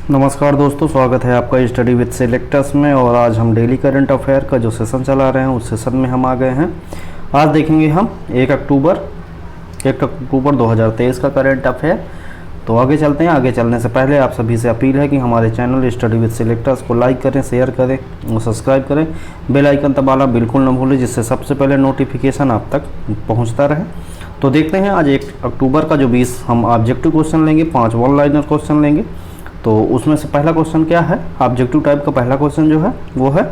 नमस्कार दोस्तों, स्वागत है आपका स्टडी विद सिलेक्टर्स में। और आज हम डेली करंट अफेयर का जो सेशन चला रहे हैं उस सेशन में हम आ गए हैं। आज देखेंगे हम 1 अक्टूबर 2023 का करंट अफेयर। तो आगे चलते हैं। आगे चलने से पहले आप सभी से अपील है कि हमारे चैनल स्टडी विद सिलेक्टर्स को लाइक करें, शेयर करें और सब्सक्राइब करें। बेल आइकन दबाना बिल्कुल न भूलें, जिससे सबसे पहले नोटिफिकेशन आप तक पहुँचता रहे। तो देखते हैं आज 1 अक्टूबर का जो 20 हम ऑब्जेक्टिव क्वेश्चन लेंगे, 5 वन लाइनर क्वेश्चन लेंगे। तो उसमें से पहला क्वेश्चन क्या है, ऑब्जेक्टिव टाइप का पहला क्वेश्चन जो है वो है,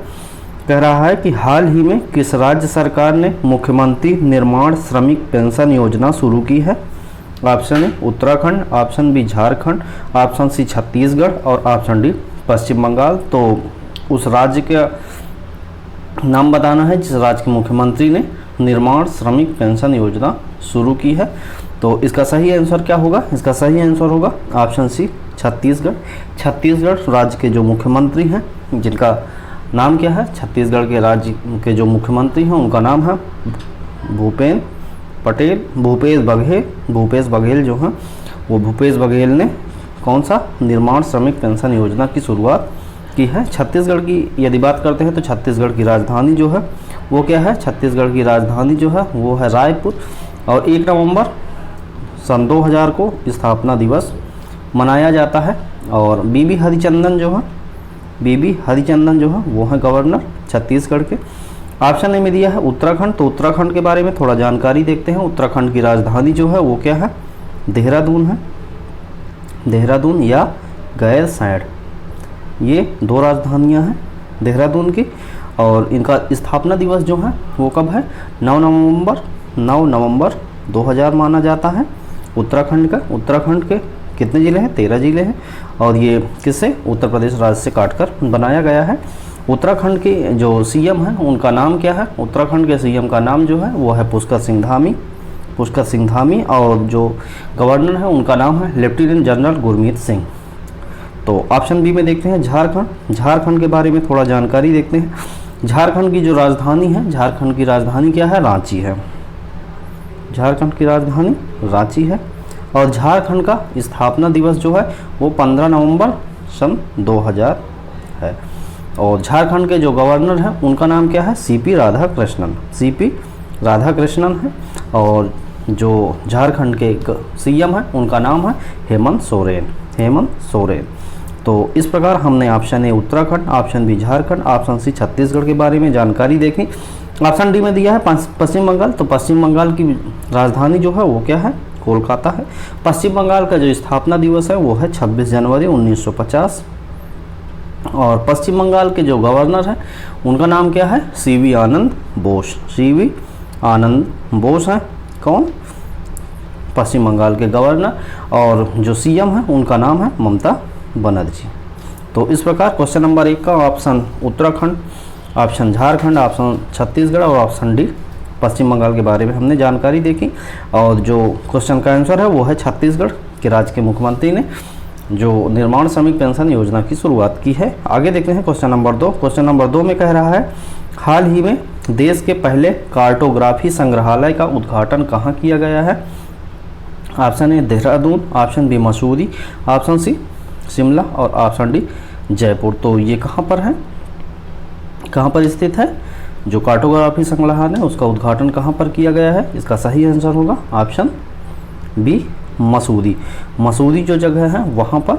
कह रहा है कि हाल ही में किस राज्य सरकार ने मुख्यमंत्री निर्माण श्रमिक पेंशन योजना शुरू की है। Option A Uttarakhand, option B Jharkhand, option C Chhattisgarh और ऑप्शन डी पश्चिम बंगाल। तो उस राज्य का नाम बताना है जिस राज्य के मुख्यमंत्री ने निर्माण श्रमिक पेंशन योजना शुरू की है। तो इसका सही आंसर क्या होगा? इसका सही आंसर होगा ऑप्शन सी छत्तीसगढ़। छत्तीसगढ़ राज्य के जो मुख्यमंत्री हैं, जिनका नाम क्या है, छत्तीसगढ़ के राज्य के जो मुख्यमंत्री हैं उनका नाम है भूपेश बघेल जो हैं वो भूपेश बघेल ने कौन सा निर्माण श्रमिक पेंशन योजना की शुरुआत की है। छत्तीसगढ़ की यदि बात करते हैं तो छत्तीसगढ़ की राजधानी जो है वो क्या है, छत्तीसगढ़ की राजधानी जो है वो है रायपुर। और 1 नवंबर सन 2000 को स्थापना दिवस मनाया जाता है। और बीबी हरिचंदन जो है वो है गवर्नर छत्तीसगढ़ के। ऑप्शन ए में दिया है उत्तराखंड। तो उत्तराखंड के बारे में थोड़ा जानकारी देखते हैं। उत्तराखंड की राजधानी जो है वो क्या है, देहरादून है। देहरादून या गैरसैंण, ये 2 राजधानियां हैं देहरादून की। और इनका स्थापना दिवस जो है वो कब है, 9 नवंबर 2000 माना जाता है उत्तराखंड का। उत्तराखंड के कितने ज़िले हैं, 13 ज़िले हैं। और ये किससे, उत्तर प्रदेश राज्य से काटकर बनाया गया है। उत्तराखंड के जो सीएम हैं उनका नाम क्या है, उत्तराखंड के सीएम का नाम जो है वो है पुष्कर सिंह धामी। और जो गवर्नर है उनका नाम है लेफ्टिनेंट जनरल गुरमीत सिंह। तो ऑप्शन बी में देखते हैं झारखंड। झारखंड के बारे में थोड़ा जानकारी देखते हैं। झारखंड की जो राजधानी है, झारखंड की राजधानी क्या है, रांची है। झारखंड की राजधानी रांची है। और झारखंड का स्थापना दिवस जो है वो 15 नवंबर सन 2000 है। और झारखंड के जो गवर्नर हैं उनका नाम क्या है, सीपी राधाकृष्णन है। और जो झारखंड के सीएम हैं उनका नाम है हेमंत सोरेन। तो इस प्रकार हमने option A Uttarakhand, option B Jharkhand, option C Chhattisgarh के बारे में जानकारी देखी। ऑप्शन डी में दिया है पश्चिम बंगाल। तो पश्चिम बंगाल की राजधानी जो है वो क्या है, कोलकाता है। पश्चिम बंगाल का जो स्थापना दिवस है वो है 26 जनवरी 1950। और पश्चिम बंगाल के जो गवर्नर हैं उनका नाम क्या है, सीवी आनंद बोस हैं। कौन, पश्चिम बंगाल के गवर्नर। और जो सीएम है उनका नाम है ममता बनर्जी। तो इस प्रकार क्वेश्चन नंबर 1 का option Uttarakhand, option Jharkhand, option Chhattisgarh और ऑप्शन डी पश्चिम बंगाल के बारे में हमने जानकारी देखी। और जो क्वेश्चन का आंसर है वो है छत्तीसगढ़ के राज्य के मुख्यमंत्री ने जो निर्माण श्रमिक पेंशन योजना की शुरुआत की है। आगे देखते हैं क्वेश्चन नंबर 2। क्वेश्चन नंबर 2 में कह रहा है, हाल ही में देश के पहले कार्टोग्राफी संग्रहालय का उद्घाटन कहाँ किया गया है। Option A Dehradun, option B Mussoorie, option C Shimla और ऑप्शन डी जयपुर। तो ये कहाँ पर है, कहाँ पर स्थित है जो कार्टोग्राफी संग्रहालय है, उसका उद्घाटन कहाँ पर किया गया है। इसका सही आंसर होगा ऑप्शन बी मसूरी जो जगह है वहाँ पर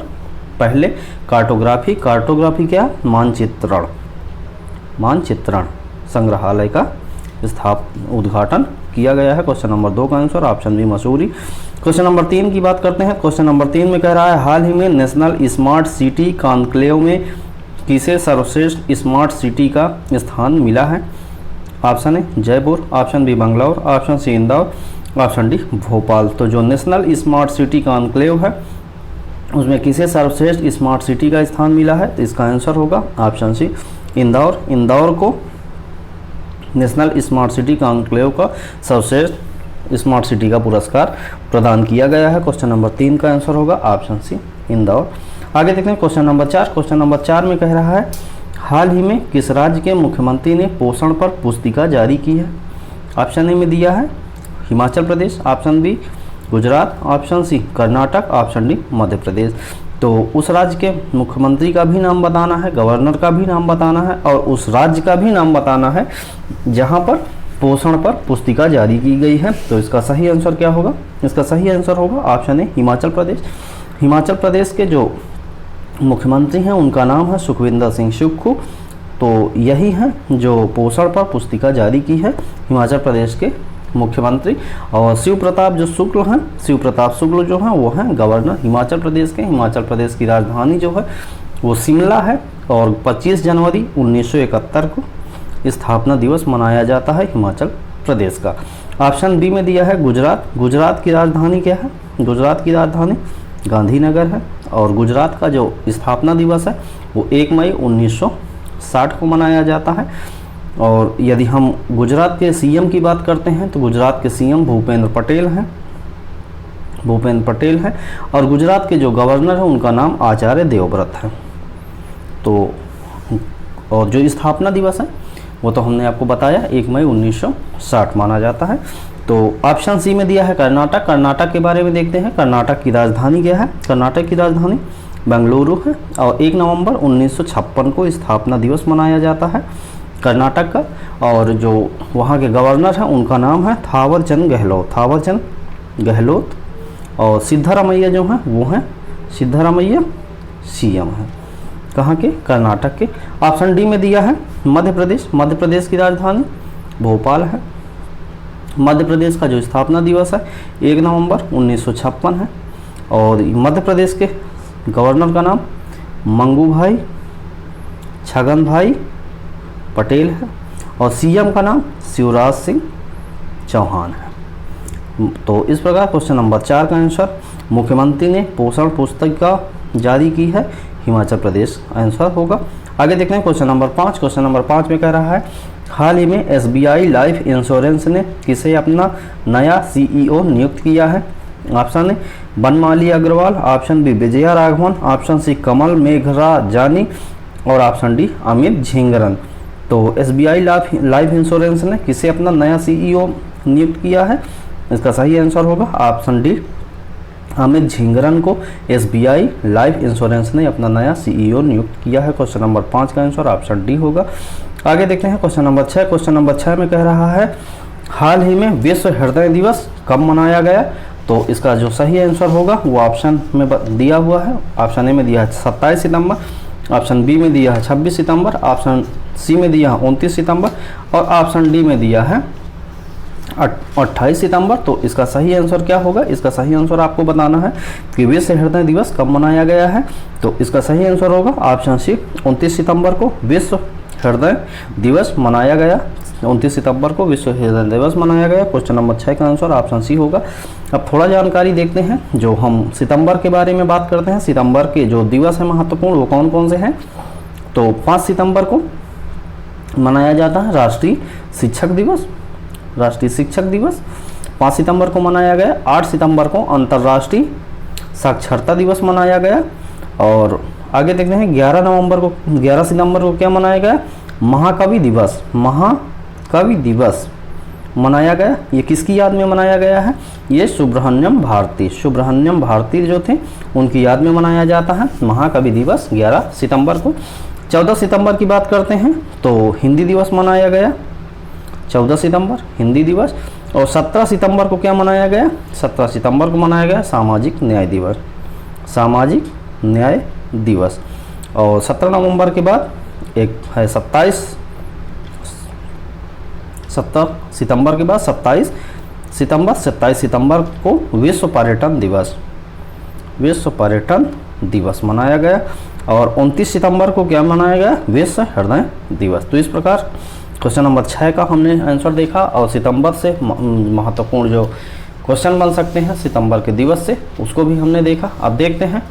पहले कार्टोग्राफी क्या, मानचित्रण संग्रहालय का उद्घाटन किया गया है। क्वेश्चन नंबर 2 का answer option B Mussoorie. Question number 3 की बात करते हैं। क्वेश्चन नंबर 3 में कह रहा है, हाल ही में नेशनल स्मार्ट सिटी कॉन्क्लेव में किसे सर्वश्रेष्ठ स्मार्ट सिटी का स्थान मिला है। Option A Jaipur, option B Bangalore, option C Indore, option D Bhopal. तो जो नेशनल स्मार्ट सिटी कॉन्क्लेव है उसमें किसे सर्वश्रेष्ठ स्मार्ट सिटी का स्थान मिला है। तो इसका आंसर होगा ऑप्शन सी इंदौर। इंदौर को नेशनल स्मार्ट सिटी कॉन्क्लेव का सर्वश्रेष्ठ स्मार्ट सिटी का पुरस्कार प्रदान किया गया है। क्वेश्चन नंबर 3 का आंसर होगा ऑप्शन सी इंदौर। आगे देखते हैं क्वेश्चन नंबर 4। क्वेश्चन नंबर 4 में कह रहा है, हाल ही में किस राज्य के मुख्यमंत्री ने पोषण पर पुस्तिका जारी की है। ऑप्शन ए में दिया है Himachal Pradesh, option B Gujarat, option C Karnataka, option D Madhya Pradesh. तो उस राज्य के मुख्यमंत्री का भी नाम बताना है, गवर्नर का भी नाम बताना है और उस राज्य का भी नाम बताना है जहाँ पर पोषण पर पुस्तिका जारी की गई है। तो इसका सही आंसर क्या होगा? इसका सही आंसर होगा ऑप्शन ए हिमाचल प्रदेश। हिमाचल प्रदेश के जो मुख्यमंत्री हैं उनका नाम है सुखविंदर सिंह सुक्खू। तो यही है जो पोषण पर पुस्तिका जारी की है हिमाचल प्रदेश के मुख्यमंत्री। और शिव प्रताप जो शुक्ल हैं, शिव प्रताप शुक्ल जो हैं वो हैं गवर्नर हिमाचल प्रदेश के। हिमाचल प्रदेश की राजधानी जो है वो शिमला है और 25 जनवरी 1971 को स्थापना दिवस मनाया जाता है हिमाचल प्रदेश का। ऑप्शन बी में दिया है गुजरात। गुजरात की राजधानी क्या है? गुजरात की राजधानी गांधीनगर है और गुजरात का जो स्थापना दिवस है वो 1 मई 1960 को मनाया जाता है। और यदि हम गुजरात के सीएम की बात करते हैं तो गुजरात के सीएम भूपेंद्र पटेल हैं, भूपेंद्र पटेल हैं। और गुजरात के जो गवर्नर हैं उनका नाम आचार्य देवव्रत है। तो और जो स्थापना दिवस है वो तो हमने आपको बताया 1 मई 1960 माना जाता है। तो ऑप्शन सी में दिया है कर्नाटक। कर्नाटक के बारे में देखते हैं। कर्नाटक की राजधानी क्या है? कर्नाटक की राजधानी बेंगलुरु है और 1 नवंबर 1956 को स्थापना दिवस मनाया जाता है कर्नाटक का। और जो वहाँ के गवर्नर हैं उनका नाम है थावर चंद गहलोत, थावर चंद गहलोत। और सिद्धारमैया जो हैं वो हैं सिद्धारमैया सीएम हैं कहाँ के? कर्नाटक के। ऑप्शन डी में दिया है मध्य प्रदेश। मध्य प्रदेश की राजधानी भोपाल है। मध्य प्रदेश का जो स्थापना दिवस है 1 नवंबर 1956 है। और मध्य प्रदेश के गवर्नर का नाम मंगू भाई छगन भाई पटेल है और सीएम का नाम शिवराज सिंह चौहान है। तो इस प्रकार क्वेश्चन नंबर 4 का आंसर मुख्यमंत्री ने पोषण पुस्तिका जारी की है हिमाचल प्रदेश आंसर होगा। आगे देखते हैं क्वेश्चन नंबर 5। क्वेश्चन नंबर 5 में कह रहा है हाल ही में एसबीआई लाइफ इंश्योरेंस ने किसे अपना नया सीईओ नियुक्त किया है? Option A Banmali Agarwal, option B Vijaya Raghavan, option C Kamal Meghrajani और ऑप्शन डी अमित झिंगरन। तो एसबीआई लाइफ इंश्योरेंस ने किसे अपना नया सीईओ नियुक्त किया है? इसका सही आंसर होगा ऑप्शन डी अमित झिंगरन को एसबीआई लाइफ इंश्योरेंस ने अपना नया सीईओ नियुक्त किया है। क्वेश्चन नंबर 5 का आंसर ऑप्शन डी होगा। आगे देखते हैं क्वेश्चन नंबर 6। क्वेश्चन नंबर 6 में कह रहा है हाल ही में विश्व हृदय दिवस कब मनाया गया? तो इसका जो सही आंसर होगा वो ऑप्शन में दिया हुआ है। ऑप्शन ए में दिया है 27 सितंबर, ऑप्शन बी में दिया है 26 सितंबर, ऑप्शन सी में दिया है 29 सितंबर और ऑप्शन डी में दिया है 28 सितंबर। तो इसका सही आंसर क्या होगा? इसका सही आंसर आपको बताना है कि विश्व हृदय दिवस कब मनाया गया है। तो इसका सही आंसर होगा ऑप्शन सी 29 सितंबर को विश्व हृदय दिवस मनाया गया। 29 सितंबर को विश्व हृदय दिवस मनाया गया। क्वेश्चन नंबर 6 का आंसर ऑप्शन सी होगा। अब थोड़ा जानकारी देखते हैं जो हम सितंबर के बारे में बात करते हैं। सितंबर के जो दिवस है महत्वपूर्ण वो कौन कौन से हैं? तो 5 सितंबर को मनाया जाता है राष्ट्रीय शिक्षक दिवस, राष्ट्रीय शिक्षक दिवस 5 सितंबर को मनाया गया। 8 सितंबर को अंतर्राष्ट्रीय साक्षरता दिवस मनाया गया। और आगे देखते हैं 11 सितंबर को क्या मनाया गया? महाकवि दिवस, महाकवि दिवस मनाया गया। ये किसकी याद में मनाया गया है? ये सुब्रह्मण्यम भारती, सुब्रह्मण्यम भारती जो थे उनकी याद में मनाया जाता है महाकवि दिवस 11 सितंबर को। 14 सितंबर की बात करते हैं तो हिंदी दिवस मनाया गया 14 सितंबर हिंदी दिवस। और 17 सितंबर को क्या मनाया गया? 17 सितंबर को मनाया गया सामाजिक न्याय दिवस, सामाजिक न्याय दिवस। और 17 नवंबर के बाद एक है 27 सितंबर के बाद 27 सितंबर को विश्व पर्यटन दिवस, विश्व पर्यटन दिवस मनाया गया। और 29 सितंबर को क्या मनाया गया? विश्व हृदय दिवस। तो इस प्रकार क्वेश्चन नंबर 6 का हमने आंसर देखा और सितंबर से महत्वपूर्ण जो क्वेश्चन बन सकते हैं सितंबर के दिवस से उसको भी हमने देखा। अब देखते हैं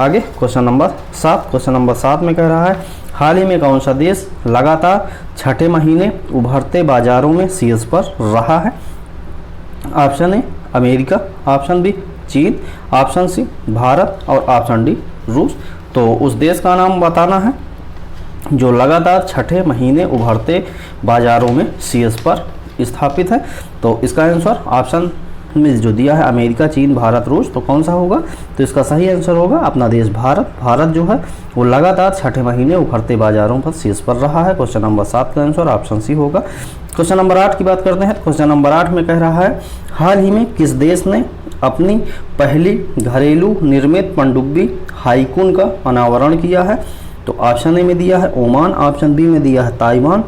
आगे क्वेश्चन नंबर 7। क्वेश्चन नंबर 7 में कह रहा है हाल ही में कौन सा देश लगातार छठे महीने उभरते बाजारों में शीर्ष पर रहा है? Option A America, option B चीन, ऑप्शन सी भारत और ऑप्शन डी रूस। तो उस देश का नाम बताना है जो लगातार छठे महीने उभरते बाजारों में शीर्ष पर स्थापित है। तो इसका आंसर ऑप्शन में जो दिया है अमेरिका, चीन, भारत, रूस, तो कौन सा होगा? तो इसका सही आंसर होगा अपना देश भारत। भारत जो है वो लगातार छठे महीने उभरते बाजारों पर शीर्ष पर रहा है। क्वेश्चन नंबर 7 का आंसर ऑप्शन सी होगा। क्वेश्चन नंबर 8 की बात करते हैं। क्वेश्चन नंबर 8 में कह रहा है हाल ही में किस देश ने अपनी पहली घरेलू निर्मित पनडुब्बी हाईकून का अनावरण किया है? तो ऑप्शन ए में दिया है ओमान, ऑप्शन बी में दिया है ताइवान,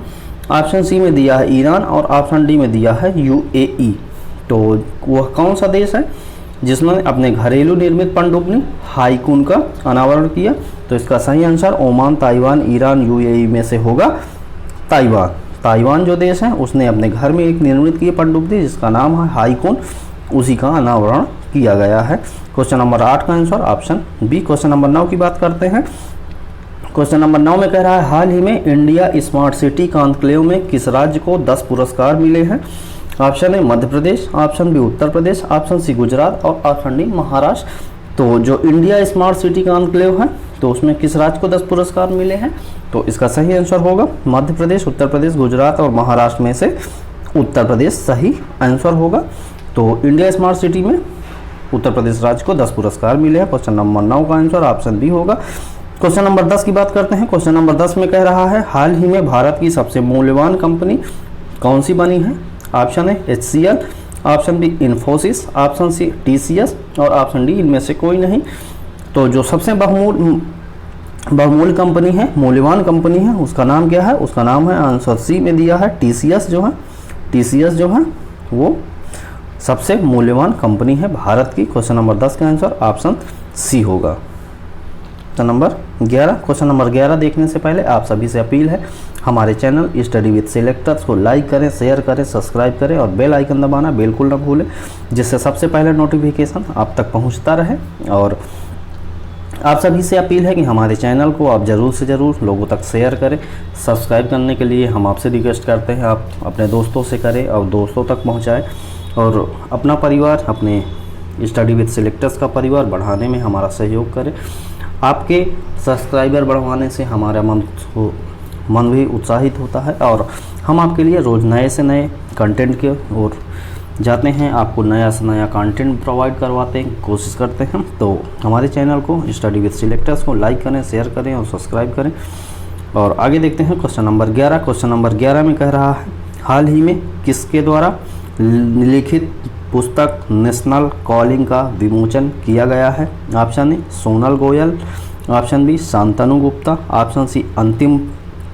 ऑप्शन सी में दिया है ईरान और ऑप्शन डी में दिया है यूएई। तो वह कौन सा देश है जिसने अपने घरेलू निर्मित पनडुब्बी हाईकून का अनावरण किया? तो इसका सही answer Oman, Taiwan, Iran, UAE में से होगा ताइवान। ताइवान जो देश है उसने अपने घर में एक निर्मित की पनडुब्बी जिसका नाम है हाईकून, उसी का अनावरण किया गया है। क्वेश्चन नंबर 8 का answer option B. Question number 9 की बात करते हैं। क्वेश्चन नंबर 9 में कह रहा है हाल ही में इंडिया स्मार्ट सिटी कॉन्क्लेव में किस राज्य को 10 पुरस्कार मिले हैं? Option A Madhya Pradesh, option B Uttar Pradesh, option C Gujarat और ऑप्शन डी महाराष्ट्र। तो जो इंडिया स्मार्ट सिटी कॉन्क्लेव है तो उसमें किस राज्य को 10 पुरस्कार मिले हैं? तो इसका सही आंसर होगा मध्य प्रदेश, उत्तर प्रदेश, गुजरात और महाराष्ट्र में से उत्तर प्रदेश सही आंसर होगा। तो इंडिया स्मार्ट सिटी में उत्तर प्रदेश राज्य को 10 पुरस्कार मिले हैं। क्वेश्चन नंबर 9 का आंसर ऑप्शन बी होगा। क्वेश्चन नंबर 10 की बात करते हैं। क्वेश्चन नंबर 10 में कह रहा है हाल ही में भारत की सबसे मूल्यवान कंपनी कौन सी बनी है? Option A HCL, option B Infosys, option C TCS और ऑप्शन डी इनमें से कोई नहीं। तो जो सबसे बहुमूल्य कंपनी है, मूल्यवान कंपनी है, उसका नाम क्या है? उसका नाम है आंसर सी में दिया है TCS जो है। TCS जो है वो सबसे मूल्यवान कंपनी है भारत की। क्वेश्चन नंबर 10 का आंसर ऑप्शन सी होगा। Question number 11। क्वेश्चन नंबर 11 देखने से पहले आप सभी से अपील है हमारे चैनल स्टडी विद सिलेक्टर्स को लाइक करें, शेयर करें, सब्सक्राइब करें और बेल आइकन दबाना बिल्कुल ना भूलें, जिससे सबसे पहले नोटिफिकेशन आप तक पहुंचता रहे। और आप सभी से अपील है कि हमारे चैनल को आप ज़रूर से ज़रूर लोगों तक शेयर करें। सब्सक्राइब करने के लिए हम आपसे रिक्वेस्ट करते हैं आप अपने दोस्तों से करें और दोस्तों तक पहुँचाएँ और अपना परिवार, अपने स्टडी विद सिलेक्टर्स का परिवार बढ़ाने में हमारा सहयोग करें। आपके सब्सक्राइबर बढ़वाने से हमारा मन भी उत्साहित होता है और हम आपके लिए रोज़ नए से नए कंटेंट के ओर जाते हैं, आपको नया से नया कंटेंट प्रोवाइड करवाते हैं, कोशिश करते हैं। तो हमारे चैनल को स्टडी विद सिलेक्टर्स को लाइक करें, शेयर करें और सब्सक्राइब करें। और आगे देखते हैं क्वेश्चन नंबर 11। क्वेश्चन नंबर 11 में कह रहा है हाल ही में किसके द्वारा लिखित पुस्तक नेशनल कॉलिंग का विमोचन किया गया है? Option A Sonal Goyal, option B Shantanu Gupta, option C Antim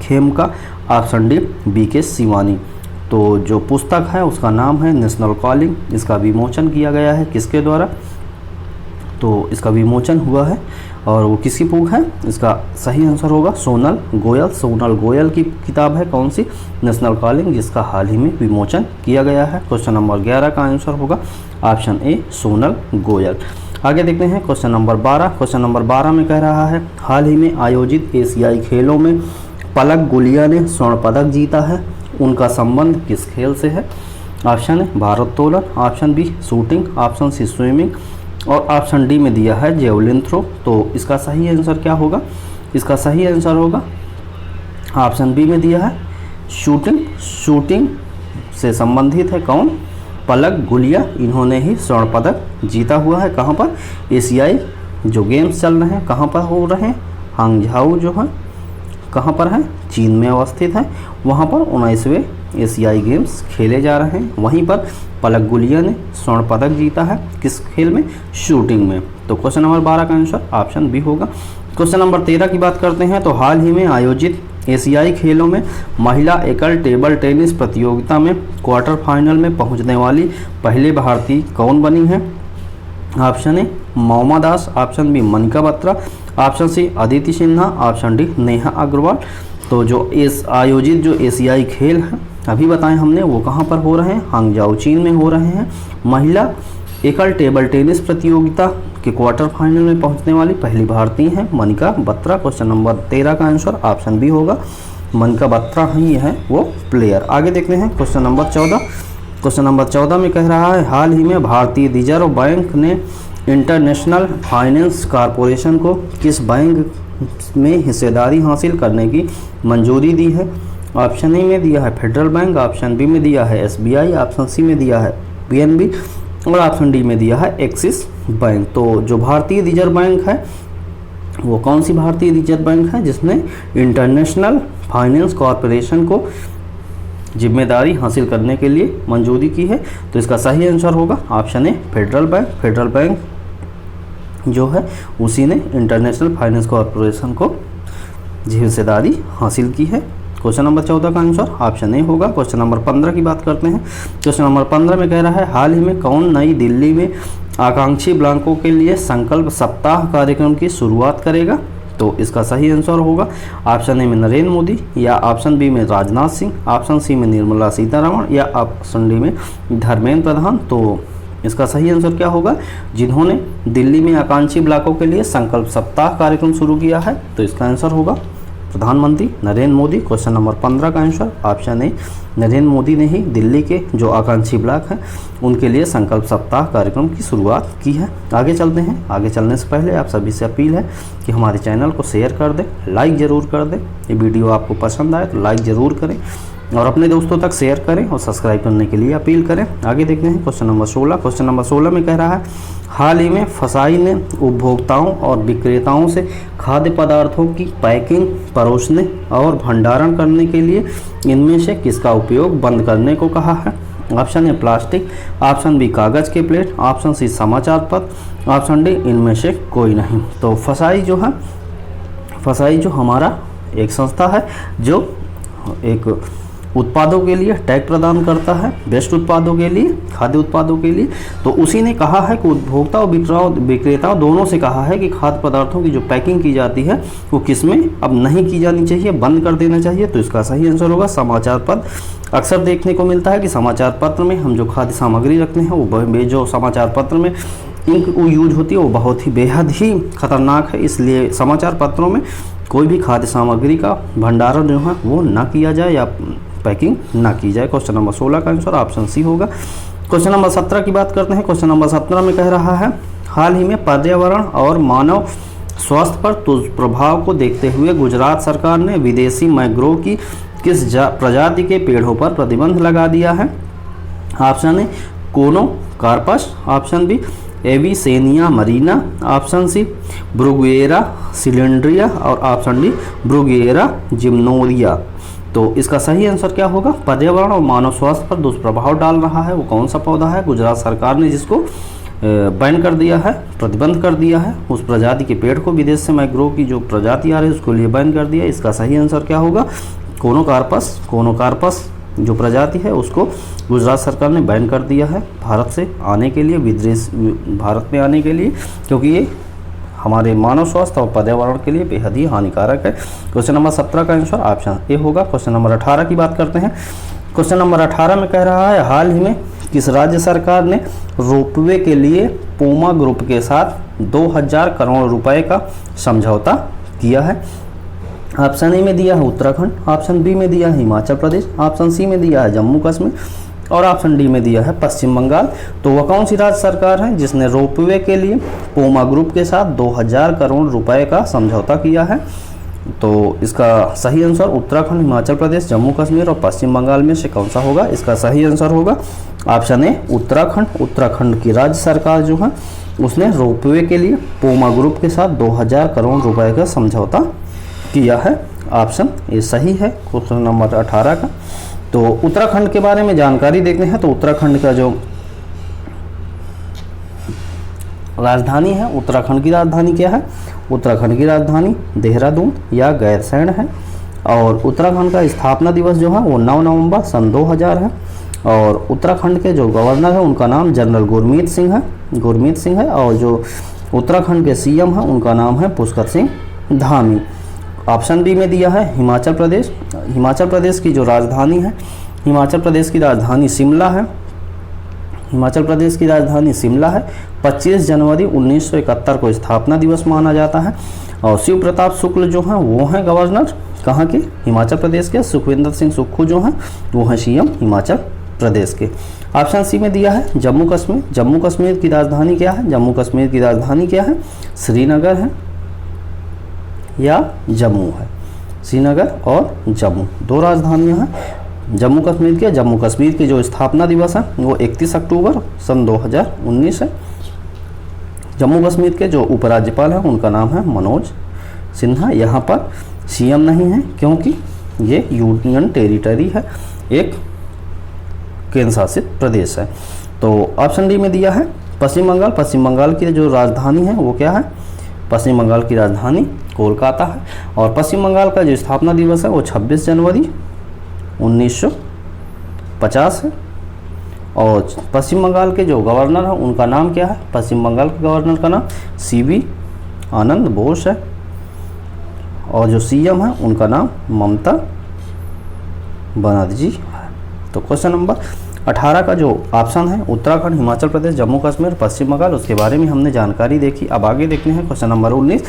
Khemka, option D BK Shivani. तो जो पुस्तक है उसका नाम है नेशनल कॉलिंग। इसका विमोचन किया गया है किसके द्वारा? तो इसका विमोचन हुआ है और वो किसकी बुक है? इसका सही आंसर होगा सोनल गोयल। सोनल गोयल की किताब है कौन सी? नेशनल कॉलिंग, जिसका हाल ही में विमोचन किया गया है। क्वेश्चन नंबर 11 का आंसर होगा ऑप्शन ए सोनल गोयल। आगे देखते हैं क्वेश्चन नंबर 12। क्वेश्चन नंबर 12 में कह रहा है हाल ही में आयोजित एशियाई खेलों में पलक गुलिया ने स्वर्ण पदक जीता है, उनका संबंध किस खेल से है? ऑप्शन ए भारोत्तोलन, option B shooting, option C swimming और ऑप्शन डी में दिया है जेवलिन थ्रो। तो इसका सही आंसर क्या होगा? इसका सही आंसर होगा ऑप्शन बी में दिया है शूटिंग। शूटिंग से संबंधित है कौन? पलक गुलिया। इन्होंने ही स्वर्ण पदक जीता हुआ है। कहाँ पर? एशियाई जो गेम्स चल रहे हैं कहाँ पर हो रहे हैं? हांगझाऊ जो है कहाँ पर है? चीन में अवस्थित है। वहाँ पर 19वें एशियाई गेम्स खेले जा रहे हैं। वहीं पर पलक गुलिया ने स्वर्ण पदक जीता है किस खेल में? शूटिंग में। तो क्वेश्चन नंबर 12 का आंसर ऑप्शन बी होगा। क्वेश्चन नंबर 13 की बात करते हैं। तो हाल ही में आयोजित एशियाई खेलों में महिला एकल टेबल टेनिस प्रतियोगिता में क्वार्टर फाइनल में पहुंचने वाली पहले भारतीय कौन बनी है? Option A Mouma Das, option B Manika Batra, option C Aditi Sinha, option D Neha Agarwal. तो जो आयोजित जो एशियाई खेल हैं अभी बताएं हमने वो कहाँ पर हो रहे हैं? हांगझाऊ चीन में हो रहे हैं। महिला एकल टेबल टेनिस प्रतियोगिता के क्वार्टर फाइनल में पहुंचने वाली पहली भारतीय हैं मनिका बत्रा। क्वेश्चन नंबर 13 का आंसर ऑप्शन बी होगा, मनिका बत्रा ही है वो प्लेयर। आगे देखते हैं क्वेश्चन नंबर 14। क्वेश्चन नंबर 14 में कह रहा है हाल ही में भारतीय रिजर्व बैंक ने इंटरनेशनल फाइनेंस कॉरपोरेशन को किस बैंक में हिस्सेदारी हासिल करने की मंजूरी दी है? ऑप्शन ए में दिया है फेडरल बैंक, ऑप्शन बी में दिया है SBI, ऑप्शन सी में दिया है PNB और ऑप्शन डी में दिया है एक्सिस बैंक। तो जो भारतीय रिजर्व बैंक है वो कौन सी भारतीय रिजर्व बैंक है जिसने इंटरनेशनल फाइनेंस कॉरपोरेशन को जिम्मेदारी हासिल करने के लिए मंजूरी की है? तो इसका सही आंसर होगा option A federal bank. Federal bank जो है उसी ने इंटरनेशनल फाइनेंस कॉरपोरेशन को हिस्सेदारी हासिल की है। क्वेश्चन नंबर 14 का आंसर ऑप्शन ए होगा। क्वेश्चन नंबर 15 की बात करते हैं। क्वेश्चन नंबर 15 में कह रहा है हाल ही में कौन नई दिल्ली में आकांक्षी ब्लॉकों के लिए संकल्प सप्ताह कार्यक्रम की शुरुआत करेगा? तो इसका सही आंसर होगा ऑप्शन ए में नरेंद्र मोदी, या ऑप्शन बी में राजनाथ सिंह, ऑप्शन सी में निर्मला सीतारमण, या ऑप्शन डी में धर्मेंद्र प्रधान। तो इसका सही आंसर क्या होगा? जिन्होंने दिल्ली में आकांक्षी ब्लॉकों के लिए संकल्प सप्ताह कार्यक्रम शुरू किया है, तो इसका आंसर होगा प्रधानमंत्री नरेंद्र मोदी। क्वेश्चन नंबर 15 का answer option A Narendra Modi ने ही दिल्ली के जो आकांक्षी ब्लॉक हैं उनके लिए संकल्प सप्ताह कार्यक्रम की शुरुआत की है। आगे चलते हैं। आगे चलने से पहले आप सभी से अपील है कि हमारे चैनल को शेयर कर दें, लाइक ज़रूर कर दें। ये वीडियो आपको पसंद आए तो लाइक ज़रूर करें और अपने दोस्तों तक शेयर करें और सब्सक्राइब करने के लिए अपील करें। आगे देखते हैं क्वेश्चन नंबर 16। क्वेश्चन नंबर 16 में कह रहा है हाल ही में फसाई ने उपभोक्ताओं और विक्रेताओं से खाद्य पदार्थों की पैकिंग, परोसने और भंडारण करने के लिए इनमें से किसका उपयोग बंद करने को कहा है? Option A plastic, option B कागज़ के प्लेट, ऑप्शन सी समाचार पत्र, ऑप्शन डी इनमें से कोई नहीं। तो फसाई जो है, फसाई जो हमारा एक संस्था है जो एक उत्पादों के लिए टैग प्रदान करता है, बेस्ट उत्पादों के लिए, खाद्य उत्पादों के लिए। तो उसी ने कहा है कि उपभोक्ता और विक्रेताओं दोनों से कहा है कि खाद्य पदार्थों की जो पैकिंग की जाती है वो किसमें अब नहीं की जानी चाहिए, बंद कर देना चाहिए। तो इसका सही आंसर होगा समाचार पत्र। अक्सर देखने को मिलता है कि समाचार पत्र में हम जो खाद्य सामग्री रखते हैं वो जो समाचार पत्र में इंक यूज होती है वो बहुत ही बेहद ही खतरनाक है, इसलिए समाचार पत्रों में कोई भी खाद्य सामग्री का भंडारण जो है वो ना किया जाए या पैकिंग ना की जाए। क्वेश्चन नंबर 16 का आंसर ऑप्शन सी होगा। क्वेश्चन नंबर 17 की बात करते हैं। क्वेश्चन नंबर 17 में कह रहा है हाल ही में पर्यावरण और मानव स्वास्थ्य पर दुष्प्रभाव को देखते हुए गुजरात सरकार ने विदेशी मैंग्रोव की किस प्रजाति के पेड़ों पर प्रतिबंध लगा दिया है? Option A Conocarpus, option B Avicennia marina, option C Bruguiera cylindrica और ऑप्शन डी ब्रुगुएरा जिम्नोरिया। तो इसका सही आंसर क्या होगा? पर्यावरण और मानव स्वास्थ्य पर दुष्प्रभाव डाल रहा है वो कौन सा पौधा है गुजरात सरकार ने जिसको बैन कर दिया है, प्रतिबंध कर दिया है? उस प्रजाति के पेड़ को, विदेश से मैंग्रोव की जो प्रजाति आ रही है उसको लिए बैन कर दिया। इसका सही आंसर क्या होगा? कोनोकार्पस। कोनोकार्पस जो प्रजाति है उसको गुजरात सरकार ने बैन कर दिया है भारत से आने के लिए, विदेश भारत में आने के लिए, क्योंकि ये हमारे मानव स्वास्थ्य और पर्यावरण के लिए बेहद ही हानिकारक है। क्वेश्चन नंबर 17 का आंसर ऑप्शन ए होगा। क्वेश्चन नंबर 18 की बात करते हैं। क्वेश्चन नंबर 18 में कह रहा है हाल ही में किस राज्य सरकार ने रोपवे के लिए पोमा ग्रुप के साथ 2000 करोड़ रुपए का समझौता किया है? ऑप्शन ए में दिया है उत्तराखंड, ऑप्शन बी में दिया है हिमाचल प्रदेश, ऑप्शन सी में दिया है जम्मू कश्मीर और ऑप्शन डी में दिया है पश्चिम बंगाल। तो वह कौन सी राज्य सरकार है जिसने रोपवे के लिए पोमा ग्रुप के साथ 2000 करोड़ रुपए का समझौता किया है? तो इसका सही आंसर उत्तराखंड, हिमाचल प्रदेश, जम्मू कश्मीर और पश्चिम बंगाल में से कौन सा होगा? इसका सही आंसर होगा ऑप्शन ए उत्तराखंड। उत्तराखंड की राज्य सरकार जो है उसने रोपवे के लिए पोमा ग्रुप के साथ 2000 करोड़ रुपए का समझौता किया है। ऑप्शन ए सही है क्वेश्चन नंबर 18 का। तो उत्तराखंड के बारे में जानकारी देखते हैं। तो उत्तराखंड का जो राजधानी है, उत्तराखंड की राजधानी क्या है? उत्तराखंड की राजधानी देहरादून या गैरसैंण है। और उत्तराखंड का स्थापना दिवस जो है वो 9 नवंबर सन 2000 है। और उत्तराखंड के जो गवर्नर है उनका नाम जनरल गुरमीत सिंह है। और जो उत्तराखंड के सीएम है उनका नाम है पुष्कर सिंह धामी। ऑप्शन डी में दिया है हिमाचल प्रदेश। हिमाचल प्रदेश की जो राजधानी है, हिमाचल प्रदेश की राजधानी शिमला है। हिमाचल प्रदेश की राजधानी शिमला है। 25 जनवरी 1971 को स्थापना दिवस माना जाता है। और शिव प्रताप शुक्ल जो हैं वो हैं गवर्नर कहाँ के? हिमाचल प्रदेश के। सुखविंदर सिंह सुक्खू जो हैं वो हैं सीएम हिमाचल प्रदेश के। ऑप्शन सी में दिया है जम्मू कश्मीर। जम्मू कश्मीर की राजधानी क्या है? जम्मू कश्मीर की राजधानी क्या है? श्रीनगर है या जम्मू है। श्रीनगर और जम्मू दो राजधानियां हैं जम्मू कश्मीर के जो स्थापना दिवस है वो 31 अक्टूबर सन 2019 है। जम्मू कश्मीर के जो उपराज्यपाल हैं उनका नाम है मनोज सिन्हा। यहाँ पर सीएम नहीं है क्योंकि ये यूनियन टेरिटरी है, एक केंद्र शासित प्रदेश है। तो ऑप्शन डी में दिया है पश्चिम बंगाल। पश्चिम बंगाल की जो राजधानी है वो क्या है? पश्चिम बंगाल की राजधानी कोलकाता है। और पश्चिम बंगाल का जो स्थापना दिवस है वो 26 जनवरी 1950 है। और पश्चिम बंगाल के जो गवर्नर हैं उनका नाम क्या है? पश्चिम बंगाल के गवर्नर का नाम CB आनंद बोस है। और जो सीएम है उनका नाम ममता बनर्जी है। तो क्वेश्चन नंबर 18 का जो ऑप्शन है उत्तराखंड, हिमाचल प्रदेश, जम्मू कश्मीर, पश्चिम बंगाल, उसके बारे में हमने जानकारी देखी। अब आगे देखते हैं क्वेश्चन नंबर 19।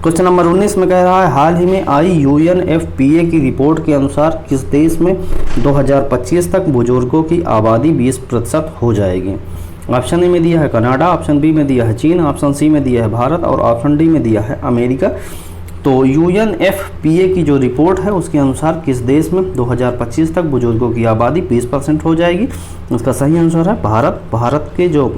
क्वेश्चन नंबर 19 में कह रहा है हाल ही में आई UNFPA की रिपोर्ट के अनुसार किस देश में 2025 तक बुजुर्गों की आबादी 20% हो जाएगी? ऑप्शन ए में दिया है कनाडा, ऑप्शन बी में दिया है चीन, ऑप्शन सी में दिया है भारत और ऑप्शन डी में दिया है अमेरिका। तो UNFPA की जो रिपोर्ट है उसके अनुसार किस देश में 2025 तक बुजुर्गों की आबादी 20% हो जाएगी? उसका सही आंसर है भारत। भारत के जो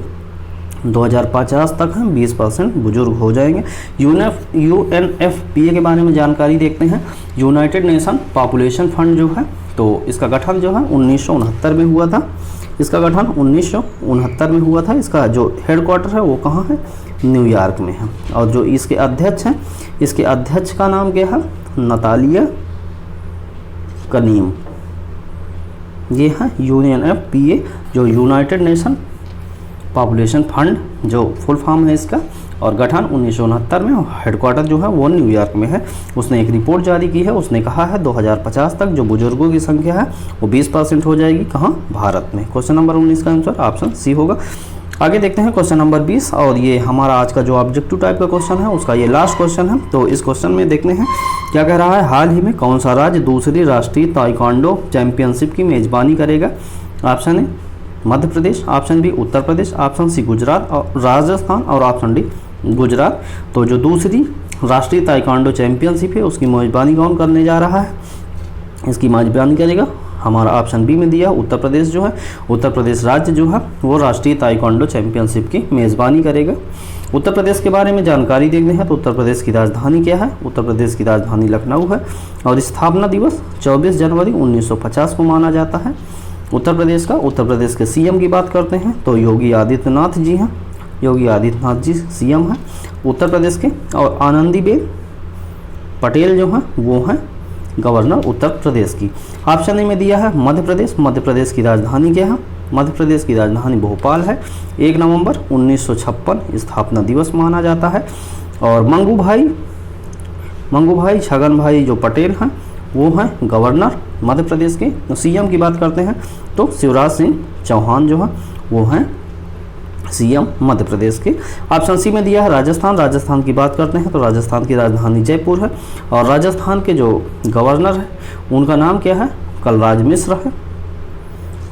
2050 तक हैं 20% बुजुर्ग हो जाएंगे। UNFPA के बारे में जानकारी देखते हैं। यूनाइटेड नेशन पॉपुलेशन फंड जो है तो इसका गठन जो है 1969 में हुआ था। इसका गठन 1969 में हुआ था। इसका जो हेडक्वार्टर है वो कहाँ है? न्यूयॉर्क में है। और जो इसके अध्यक्ष हैं, इसके अध्यक्ष का नाम क्या है? नतालिया कनीम। ये है UNFPA जो यूनाइटेड नेशन पॉपुलेशन फंड जो फुल फॉर्म है इसका, और गठन 1969 में, और हेडक्वार्टर जो है वो न्यूयॉर्क में है। उसने एक रिपोर्ट जारी की है। उसने कहा है 2050 तक जो बुजुर्गों की संख्या है वो 20% हो जाएगी। कहाँ? भारत में। क्वेश्चन नंबर 19 का आंसर ऑप्शन सी होगा। आगे देखते हैं क्वेश्चन नंबर 20 और ये हमारा आज का जो ऑब्जेक्टिव टाइप का क्वेश्चन है उसका ये लास्ट क्वेश्चन है। तो इस क्वेश्चन में देखते हैं क्या कह रहा है। हाल ही में कौन सा राज्य दूसरी राष्ट्रीय ताइक्वांडो चैंपियनशिप की मेजबानी करेगा? Option A Madhya Pradesh, option B Uttar Pradesh, option C Gujarat और राजस्थान और ऑप्शन डी गुजरात। तो जो दूसरी राष्ट्रीय ताइक्वांडो चैंपियनशिप है उसकी मेजबानी कौन करने जा रहा है? इसकी मेजबानी करेगा हमारा ऑप्शन बी में दिया उत्तर प्रदेश जो है, उत्तर प्रदेश राज्य जो है वो राष्ट्रीय ताइक्वांडो चैंपियनशिप की मेज़बानी करेगा। उत्तर प्रदेश के बारे में जानकारी देखते हैं तो उत्तर प्रदेश की राजधानी क्या है? उत्तर प्रदेश की राजधानी लखनऊ है। और स्थापना दिवस 24 जनवरी 1950 को माना जाता है उत्तर प्रदेश का। उत्तर प्रदेश के सीएम की बात करते हैं तो योगी आदित्यनाथ जी हैं। योगी आदित्यनाथ जी सीएम हैं उत्तर प्रदेश के। और आनंदीबेन पटेल जो हैं वो हैं गवर्नर उत्तर प्रदेश की। ऑप्शन ए में दिया है मध्य प्रदेश। मध्य प्रदेश की राजधानी क्या है? मध्य प्रदेश की राजधानी भोपाल है। 1 नवंबर 1956 स्थापना दिवस माना जाता है। और मंगू भाई छगन भाई जो पटेल हैं वो हैं गवर्नर मध्य प्रदेश के। सीएम की बात करते हैं तो शिवराज सिंह चौहान जो हैं वो हैं सीएम मध्य प्रदेश के। ऑप्शन सी में दिया है राजस्थान। राजस्थान की बात करते हैं तो राजस्थान की राजधानी जयपुर है। और राजस्थान के जो गवर्नर है उनका नाम क्या है? कलराज मिश्र है।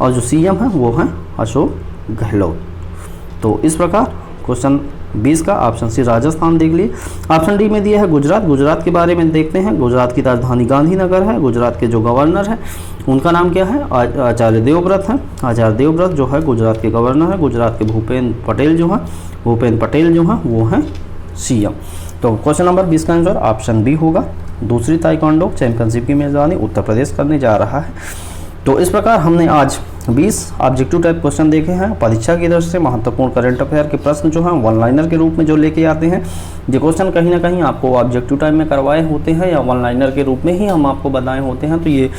और जो सीएम है वो हैं अशोक गहलोत। तो इस प्रकार क्वेश्चन 20 का ऑप्शन सी राजस्थान देख लिए। ऑप्शन डी में दिया है गुजरात। गुजरात के बारे में देखते हैं। गुजरात की राजधानी गांधीनगर है। गुजरात के जो गवर्नर हैं उनका नाम क्या है? आचार्य देवव्रत है। आचार्य देवव्रत जो है गुजरात के गवर्नर है। गुजरात के भूपेन्द्र पटेल जो हैं वो हैं सीएम। तो क्वेश्चन नंबर 20 का आंसर ऑप्शन बी होगा। दूसरी ताइक्वांडो चैंपियनशिप की मेज़बानी उत्तर प्रदेश करने जा रहा है। तो इस प्रकार हमने आज 20 ऑब्जेक्टिव टाइप क्वेश्चन देखे हैं। परीक्षा की दृष्टि से महत्वपूर्ण करंट अफेयर के प्रश्न जो हैं वन लाइनर के रूप में जो लेके आते हैं। ये क्वेश्चन कहीं ना कहीं आपको ऑब्जेक्टिव टाइप में करवाए होते हैं या वन लाइनर के रूप में ही हम आपको बताए होते हैं। तो ये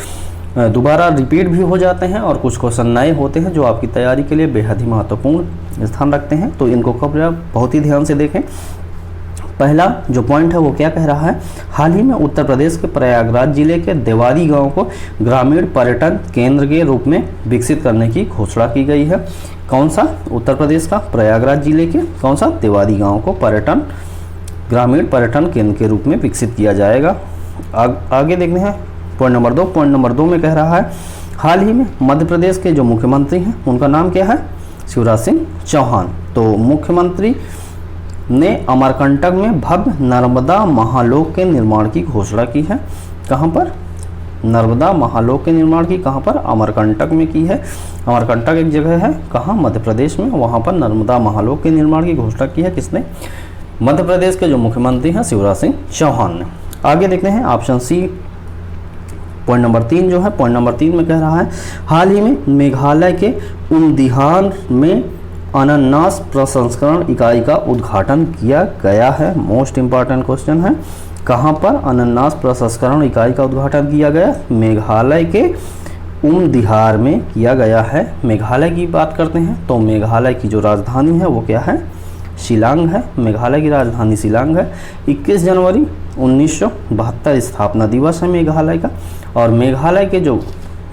दोबारा रिपीट भी हो जाते हैं और कुछ क्वेश्चन नए होते हैं जो आपकी तैयारी के लिए बेहद ही महत्वपूर्ण स्थान रखते हैं। तो इनको बहुत ही ध्यान से देखें। पहला जो पॉइंट है वो क्या कह रहा है? हाल ही में उत्तर प्रदेश के प्रयागराज जिले के देवारी गांव को ग्रामीण पर्यटन केंद्र के रूप में विकसित करने की घोषणा की गई है। कौन सा? उत्तर प्रदेश का प्रयागराज जिले के कौन सा? देवारी गांव को ग्रामीण पर्यटन केंद्र के रूप में विकसित किया जाएगा। आगे देखते हैं पॉइंट नंबर 2। पॉइंट नंबर 2 में कह रहा है हाल ही में मध्य प्रदेश के जो मुख्यमंत्री हैं उनका नाम क्या है? शिवराज सिंह चौहान। तो मुख्यमंत्री ने अमरकंटक में भव्य नर्मदा महालोक के निर्माण की घोषणा की है। कहाँ पर? नर्मदा महालोक के निर्माण की, कहाँ पर, अमरकंटक में की है। अमरकंटक एक जगह है, कहाँ, मध्य प्रदेश में, वहाँ पर नर्मदा महालोक के निर्माण की घोषणा की है किसने, मध्य प्रदेश के जो मुख्यमंत्री हैं शिवराज सिंह चौहान ने। आगे देखते हैं ऑप्शन सी, पॉइंट नंबर 3 जो है, पॉइंट नंबर 3 में कह रहा है हाल ही में मेघालय के उमदिहान में अनानास प्रसंस्करण इकाई का उद्घाटन किया गया है। मोस्ट इंपॉर्टेंट क्वेश्चन है, कहाँ पर अनानास प्रसंस्करण इकाई का उद्घाटन किया गया, मेघालय के उमदिहार में किया गया है। मेघालय की बात करते हैं तो मेघालय की जो राजधानी है वो क्या है, शिलांग है। मेघालय की राजधानी शिलांग है। 21 जनवरी 1972 स्थापना दिवस है मेघालय का। और मेघालय के जो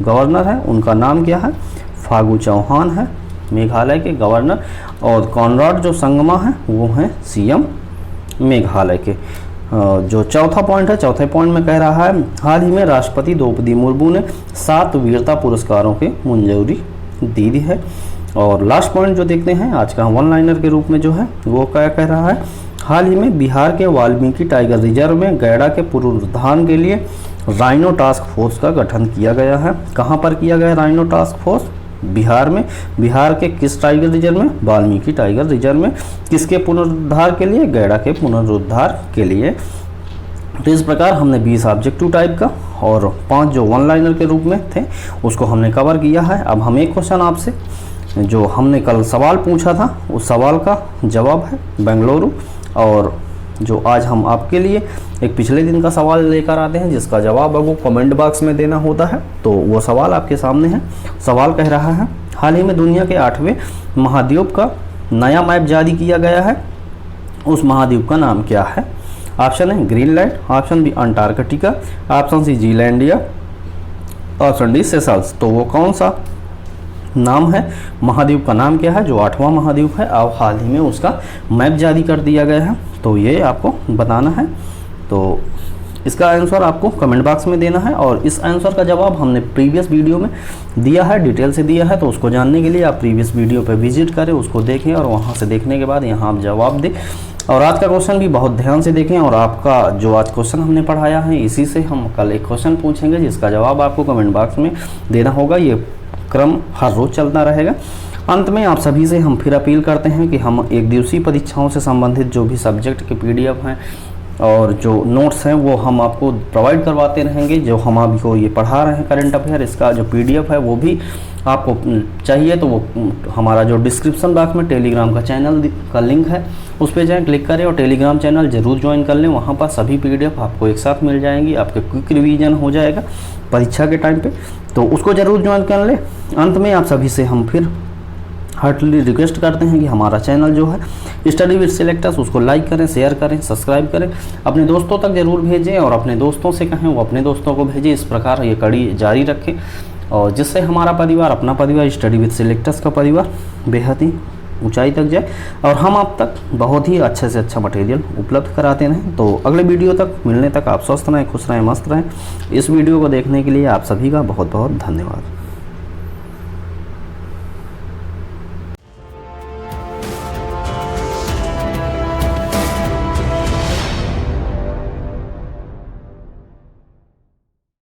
गवर्नर हैं उनका नाम क्या है, फागू चौहान है मेघालय के गवर्नर। और कॉनराड जो संगमा है वो हैं सीएम मेघालय के। जो चौथा पॉइंट है, चौथे पॉइंट में कह रहा है हाल ही में राष्ट्रपति द्रौपदी मुर्मू ने 7 वीरता पुरस्कारों के मंजूरी दी दी है। और लास्ट पॉइंट जो देखते हैं आज का वन लाइनर के रूप में जो है वो क्या कह रहा है, हाल ही में बिहार के वाल्मीकि टाइगर रिजर्व में गैंडा के पुनरुद्धार के लिए राइनो टास्क फोर्स का गठन किया गया है। कहाँ पर किया गया राइनो टास्क फोर्स, बिहार में। बिहार के किस टाइगर रिजर्व में, वाल्मीकि टाइगर रिजर्व में। किसके पुनरुद्धार के लिए, गैंडा के पुनरुद्धार के लिए। तो इस प्रकार हमने 20 ऑब्जेक्टिव टाइप का और 5 जो वन लाइनर के रूप में थे उसको हमने कवर किया है। अब हम एक क्वेश्चन आपसे जो हमने कल सवाल पूछा था उस सवाल का जवाब है बेंगलुरु। और जो आज हम आपके लिए एक पिछले दिन का सवाल लेकर आते हैं जिसका जवाब आपको कमेंट बॉक्स में देना होता है। तो वो सवाल आपके सामने है। सवाल कह रहा है हाल ही में दुनिया के 8वें महाद्वीप का नया मैप जारी किया गया है, उस महाद्वीप का नाम क्या है। ऑप्शन है Greenland, option B Antarctica, option C Zealandia, option D Seychelles. तो वो कौन सा नाम है, महाद्वीप का नाम क्या है जो 8वां महाद्वीप है और हाल ही में उसका मैप जारी कर दिया गया है, तो ये आपको बताना है। तो इसका आंसर आपको कमेंट बॉक्स में देना है। और इस आंसर का जवाब हमने प्रीवियस वीडियो में दिया है, डिटेल से दिया है। तो उसको जानने के लिए आप प्रीवियस वीडियो पर विजिट करें, उसको देखें और वहाँ से देखने के बाद यहाँ आप जवाब दें। और आज का क्वेश्चन भी बहुत ध्यान से देखें। और आपका जो आज क्वेश्चन हमने पढ़ाया है इसी से हम कल एक क्वेश्चन पूछेंगे जिसका जवाब आपको कमेंट बॉक्स में देना होगा। ये क्रम हर रोज़ चलता रहेगा। अंत में आप सभी से हम फिर अपील करते हैं कि हम एक दिवसीय परीक्षाओं से संबंधित जो भी सब्जेक्ट के PDF हैं और जो नोट्स हैं वो हम आपको प्रोवाइड करवाते रहेंगे। जो हम आपको ये पढ़ा रहे हैं करंट अफेयर, इसका जो PDF है वो भी आपको चाहिए तो वो हमारा जो डिस्क्रिप्शन बॉक्स में टेलीग्राम का चैनल का लिंक है उस पर जाएँ, क्लिक करें और टेलीग्राम चैनल ज़रूर ज्वाइन कर लें। वहाँ पर सभी PDF आपको एक साथ मिल जाएंगी, आपके क्विक रिवीजन हो जाएगा परीक्षा के टाइम पे, तो उसको ज़रूर ज्वाइन कर लें। अंत में आप सभी से हम फिर हार्टली रिक्वेस्ट करते हैं कि हमारा चैनल जो है स्टडी विद सिलेक्टर्स उसको लाइक करें, शेयर करें, सब्सक्राइब करें, अपने दोस्तों तक ज़रूर भेजें और अपने दोस्तों से कहें वो अपने दोस्तों को भेजें। इस प्रकार ये कड़ी जारी रखें और जिससे हमारा परिवार, अपना परिवार, स्टडी विद सिलेक्टर्स का परिवार बेहद ही ऊंचाई तक जाए और हम आप तक बहुत ही अच्छे से अच्छा मटेरियल उपलब्ध कराते रहें। तो अगले वीडियो तक मिलने तक आप स्वस्थ रहें, खुश रहें, मस्त रहें। इस वीडियो को देखने के लिए आप सभी का बहुत बहुत धन्यवाद।